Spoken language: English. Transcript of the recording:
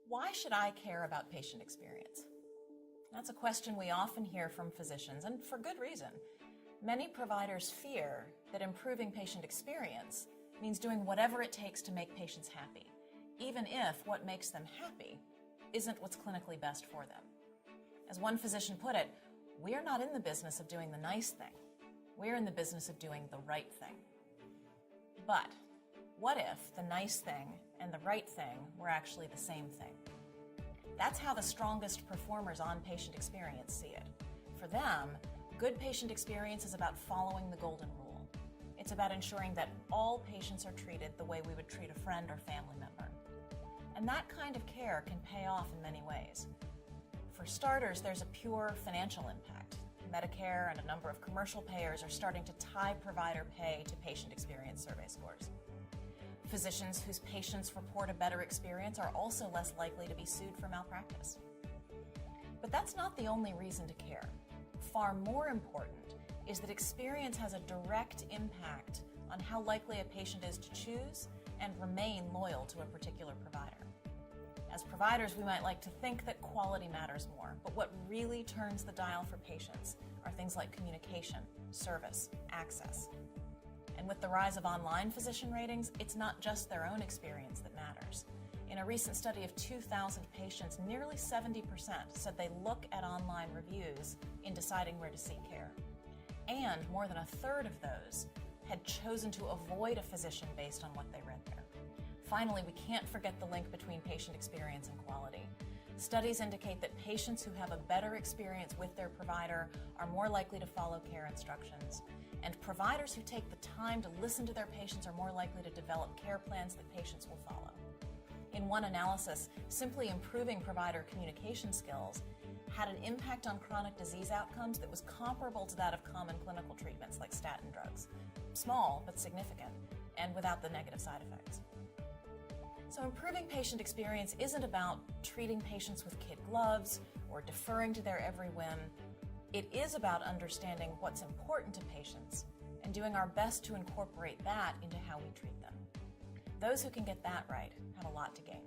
Why should I care about patient experience? That's a question we often hear from physicians, and for good reason. Many providers fear that improving patient experience means doing whatever it takes to make patients happy, even if what makes them happy isn't what's clinically best for them. As one physician put it, we're not in the business of doing the nice thing. We're in the business of doing the right thing. But what if the nice thing and the right thing were actually the same thing? That's how the strongest performers on patient experience see it. For them, good patient experience is about following the golden rule. It's about ensuring that all patients are treated the way we would treat a friend or family member. And that kind of care can pay off in many ways. For starters, there's a pure financial impact. Medicare and a number of commercial payers are starting to tie provider pay to patient experience survey scores. Physicians whose patients report a better experience are also less likely to be sued for malpractice. But that's not the only reason to care. Far more important is that experience has a direct impact on how likely a patient is to choose and remain loyal to a particular provider. As providers, we might like to think that quality matters more, but what really turns the dial for patients are things like communication, service, access. And with the rise of online physician ratings, it's not just their own experience that matters. In a recent study of 2,000 patients, nearly 70% said they look at online reviews in deciding where to seek care. And more than a third of those had chosen to avoid a physician based on what they read there. Finally, we can't forget the link between patient experience and quality. Studies indicate that patients who have a better experience with their provider are more likely to follow care instructions, and providers who take the time to listen to their patients are more likely to develop care plans that patients will follow. In one analysis, simply improving provider communication skills had an impact on chronic disease outcomes that was comparable to that of common clinical treatments like statin drugs. Small, but significant, and without the negative side effects. So improving patient experience isn't about treating patients with kid gloves or deferring to their every whim. It is about understanding what's important to patients and doing our best to incorporate that into how we treat them. Those who can get that right have a lot to gain.